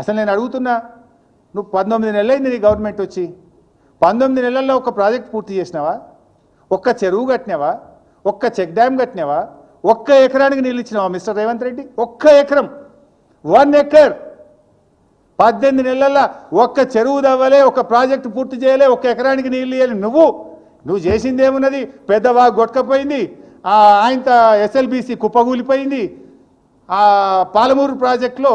అసలు నేను అడుగుతున్నా, నువ్వు 19 నెలలైంది నీ గవర్నమెంట్ వచ్చి, 19 నెలల్లో ఒక ప్రాజెక్ట్ పూర్తి చేసినావా? ఒక్క చెరువు కట్టినావా? ఒక్క చెక్ డ్యామ్ కట్టినావా? ఒక్క ఎకరానికి నీళ్ళు ఇచ్చినావా మిస్టర్ రేవంత్ రెడ్డి? ఒక్క ఎకరం, 1 ఎకర్. 18 నెలల్లో ఒక్క చెరువు దవ్వలే, ఒక్క ప్రాజెక్టు పూర్తి చేయలే, ఒక్క ఎకరానికి నీళ్ళు ఇవ్వాలి. నువ్వు చేసింది ఏమున్నది? పెద్దవాగు కొట్టుకపోయింది, ఆయనత ఎస్ఎల్బీసీ కుప్పగూలిపోయింది, పాలమూరు ప్రాజెక్టులో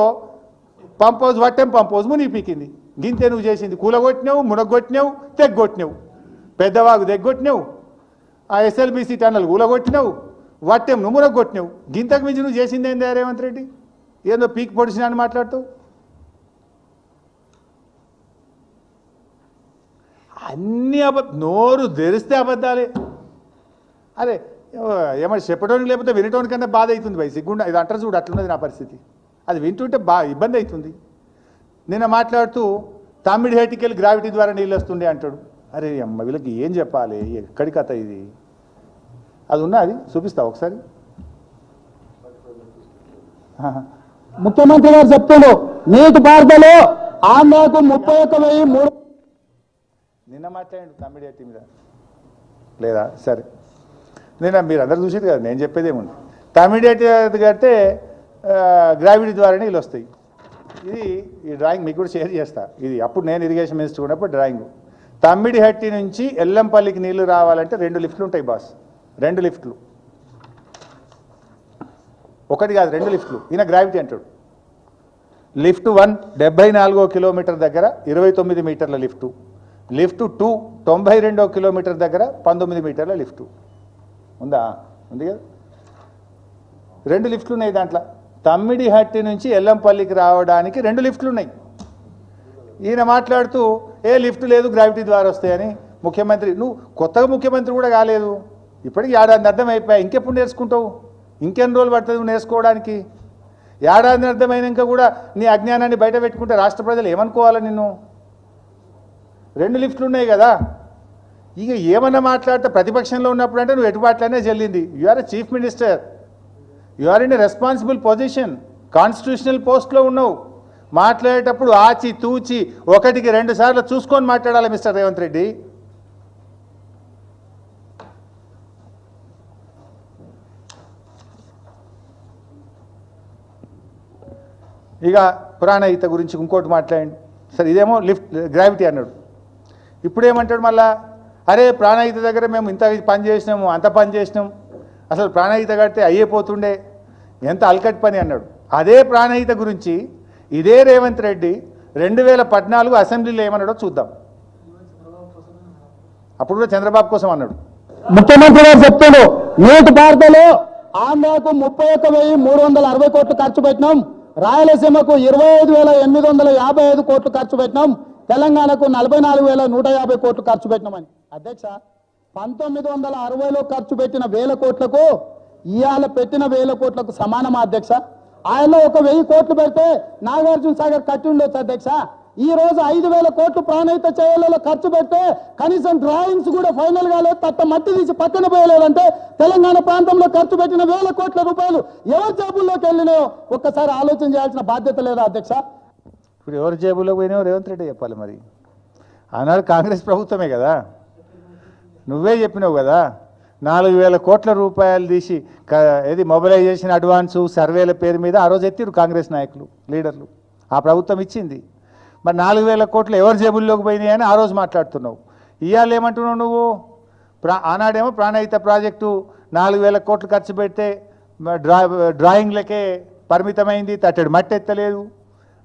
pump house Vattem pump house మునిగిపీకింది. గింతే నువ్వు చేసింది. కూలగొట్టినావు, మునగొట్టినావు, తెగ్గొట్టినావు, పెద్దవాగు తెగ్గొట్టినావు, ఎస్ఎల్బీసీ టన్నల్ కూలగొట్టినావు, వట్టెం నువ్వు మునగొట్టినావు. గింతకు మించి నువ్వు చేసింది ఏంది రేవంత్ రెడ్డి? ఏందో పీక్ పొడిచినా అని మాట్లాడుతావు. అన్ని నోరు తెరిస్తే అబద్ధాలే. అరే ఏమన్నా చెప్పడానికి లేకపోతే వినటానికన్నా బాధ అవుతుంది భయ్, సిగ్గుండా. ఇది అంటారు చూడు, అట్లున్నది నా పరిస్థితి. అది వింటుంటే ఇబ్బంది అవుతుంది. నిన్న మాట్లాడుతూ తమ్మిడి హేటికెళ్ళి గ్రావిటీ ద్వారా నీళ్ళు వస్తుండే అంటాడు. అరే అమ్మ, వీళ్ళకి ఏం చెప్పాలి? ఎక్కడి కథ ఇది? అది ఉన్నది చూపిస్తా ఒకసారి. ముఖ్యమంత్రి గారు చెప్తాడు, నీటిపారుదల ఆంధ్రాకు 31,003. నిన్న మాట్లాడండి తమ్మిడి హేటి మీద లేదా? సరే, నేను మీరు అందరు చూసేది కదా, నేను చెప్పేది ఏముంది. తమ్మిడి హేటి కడితే గ్రావిటీ ద్వారా నీళ్ళు వస్తాయి. ఈ డ్రాయింగ్ మీకు కూడా షేర్ చేస్తా. ఇది అప్పుడు నేను ఇరిగేషన్ మినిస్టర్ ఉన్నప్పుడు డ్రాయింగ్. తమ్మిడి హట్టి నుంచి ఎల్లంపల్లికి నీళ్లు రావాలంటే 2 లిఫ్ట్లు ఉంటాయి బాస్. 2 లిఫ్ట్లు, ఒకటి కాదు 2 లిఫ్ట్లు. ఈయన గ్రావిటీ అంటాడు. లిఫ్ట్ 1 74వ కిలోమీటర్ దగ్గర 29 మీటర్ల లిఫ్టు. లిఫ్ట్ 2 92వ కిలోమీటర్ దగ్గర 19 మీటర్ల లిఫ్టు. ఉందా? ఉంది కదా. 2 లిఫ్ట్లు ఉన్నాయి దాంట్లో. తమ్మిడి హట్టి నుంచి ఎల్లంపల్లికి రావడానికి 2 లిఫ్ట్లు ఉన్నాయి. ఈయన మాట్లాడుతూ లిఫ్ట్ లేదు, గ్రావిటీ ద్వారా వస్తాయని. ముఖ్యమంత్రి నువ్వు కొత్తగా ముఖ్యమంత్రి కూడా కాలేదు, ఇప్పటికి ఏడాది అర్థం అయిపోయాయి. ఇంకెప్పుడు నేర్చుకుంటావు? ఇంకెన్ని రోజులు పడుతుంది నువ్వు నేర్చుకోవడానికి? ఏడాది అర్థమైనాక కూడా నీ అజ్ఞానాన్ని బయట పెట్టుకుంటే రాష్ట్ర ప్రజలు ఏమనుకోవాలి నిన్ను? 2 లిఫ్ట్లు ఉన్నాయి కదా. ఇక ఏమన్నా మాట్లాడితే ప్రతిపక్షంలో ఉన్నప్పుడు అంటే నువ్వు ఎటుబాట్లనే చెల్లింది. You are a chief minister, you are in a responsible position, constitutional పోస్ట్లో ఉన్నావు. మాట్లాడేటప్పుడు ఆచి తూచి 1కి 2 సార్లు చూసుకొని మాట్లాడాలి మిస్టర్ రేవంత్ రెడ్డి. ఇక ప్రాణహిత గురించి ఇంకోటి మాట్లాడండి. సరే, ఇదేమో లిఫ్ట్ గ్రావిటీ అన్నాడు. ఇప్పుడేమంటాడు మళ్ళా? అరే ప్రాణహిత దగ్గర మేము ఇంత పని చేసినాము, అంత పని చేసినాం, అసలు ప్రాణహిత కడితే అయ్యేపోతుండే, ఎంత అల్కట్ పని అన్నాడు. అదే ప్రాణహిత గురించి ఇదే రేవంత్ రెడ్డి 2014 అసెంబ్లీలో ఏమన్నాడో చూద్దాం. అప్పుడు కూడా చంద్రబాబు కోసం అన్నాడు. ముఖ్యమంత్రి గారు చెప్తాడు, నీటిపారుదల ఆంధ్రాకు 31,360 కోట్లు ఖర్చు పెట్టినాం, రాయలసీమకు 25,855 కోట్లు ఖర్చు పెట్టినాం, తెలంగాణకు 44,150 కోట్లు ఖర్చు పెట్టినామని. అధ్యక్ష, 1960లో ఖర్చు పెట్టిన 1000 కోట్లకు ఇవాళ పెట్టిన 1000 కోట్లకు సమానమా అధ్యక్ష? ఆయనలో 1,000 కోట్లు పెడితే నాగార్జున సాగర్ కట్టి ఉండొచ్చు అధ్యక్ష. ఈ రోజు 5,000 కోట్లు ప్రాణహిత చేయాలలో ఖర్చు పెడితే కనీసం డ్రాయింగ్స్ కూడా ఫైనల్ కాలేదు, తట్ట మట్టి తీసి పక్కన పోయలేదంటే తెలంగాణ ప్రాంతంలో ఖర్చు పెట్టిన 1000 కోట్ల రూపాయలు ఎవరి జేబుల్లోకి వెళ్ళినాయో ఒక్కసారి ఆలోచన చేయాల్సిన బాధ్యత లేదా అధ్యక్ష? ఇప్పుడు ఎవరి జేబులోకి పోయినాయో రేవంత్ రెడ్డి చెప్పాలి. మరి ఆనాడు కాంగ్రెస్ ప్రభుత్వమే కదా, నువ్వే చెప్పినావు కదా, 4,000 కోట్ల రూపాయలు తీసి ఏది మొబిలైజేషన్ అడ్వాన్సు సర్వేల పేరు మీద ఆ రోజు ఎత్తిరు కాంగ్రెస్ నాయకులు, లీడర్లు. ఆ ప్రభుత్వం ఇచ్చింది. మరి 4,000 కోట్లు ఎవరి జేబుల్లోకి పోయినాయి అని ఆ రోజు మాట్లాడుతున్నావు. ఇవాళ ఏమంటున్నావు నువ్వు? ఆనాడేమో ప్రాణహిత ప్రాజెక్టు 4,000 కోట్లు ఖర్చు పెడితే డ్రాయింగ్లకే పరిమితమైంది, తట్టడి మట్టి ఎత్తలేదు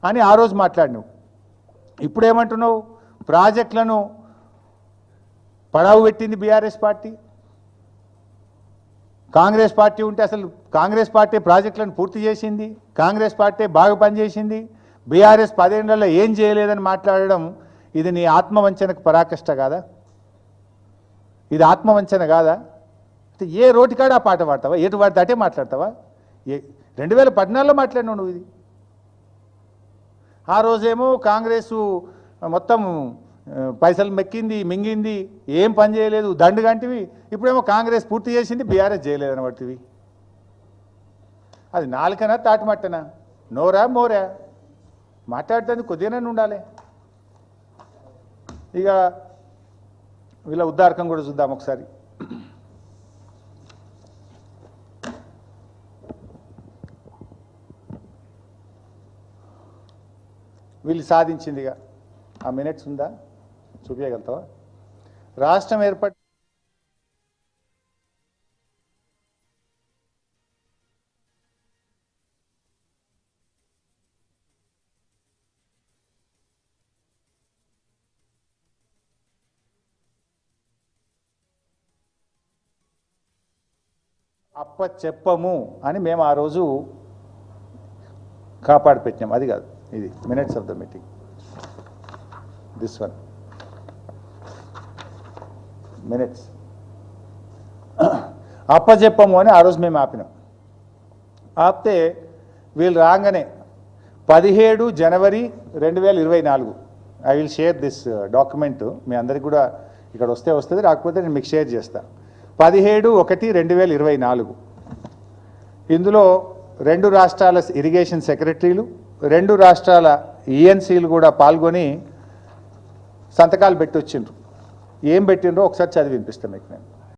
అని ఆ రోజు మాట్లాడినావు. ఇప్పుడు ఏమంటున్నావు? ప్రాజెక్టులను పడావు పెట్టింది బీఆర్ఎస్ పార్టీ. కాంగ్రెస్ పార్టీ ఉంటే అసలు కాంగ్రెస్ పార్టీ ప్రాజెక్టులను పూర్తి చేసింది, కాంగ్రెస్ పార్టీ బాగా పనిచేసింది, బీఆర్ఎస్ 10 ఏళ్లలో ఏం చేయలేదని మాట్లాడడం ఇది నీ ఆత్మవంచనకు పరాకష్ట కాదా? ఇది ఆత్మవంచన కాదా? ఏ రోటికాడ ఆ పాట పాడతావా? ఏటు వాడితే అటే మాట్లాడతావా? 2014లో మాట్లాడినావు నువ్వు ఇది. ఆ రోజేమో కాంగ్రెసు మొత్తం పైసలు మెక్కింది, మింగింది, ఏం పని చేయలేదు, దండుగంటివి. ఇప్పుడేమో కాంగ్రెస్ పూర్తి చేసింది, బీఆర్ఎస్ చేయలేదని పట్టివి. అది నాలుకనా తాటిమట్టనా? నోరా మోరా? మాట్లాడటానికి కొద్దిగానే ఉండాలి. ఇక వీళ్ళ ఉద్దారకం కూడా చూద్దాం ఒకసారి. వీళ్ళు సాధించిందిగా ఆ మినిట్స్ ఉందా చూపించగలుగుతావా? రాష్ట్రం ఏర్పడి అప్పచెప్పము అని మేము ఆ రోజు కాపాడి పెట్టినాం. అది కాదు, ఇది minutes of the meeting, this one minutes. అప్పచెప్పము అని ఆ రోజు మేము ఆపినాం. ఆపితే వీళ్ళు రాగానే 17 జనవరి 2024 I will share this document. మీ అందరికి కూడా ఇక్కడ వస్తే వస్తుంది, రాకపోతే నేను మీకు షేర్ చేస్తాను. 17/1/2024 ఇందులో 2 రాష్ట్రాల ఇరిగేషన్ సెక్రటరీలు, 2 రాష్ట్రాల ఈఎన్సీలు కూడా పాల్గొని సంతకాలు పెట్టి వచ్చిండ్రు. ఏం పెట్టిండ్రో ఒకసారి చదివి వినిపిస్తాను మీకు నేను.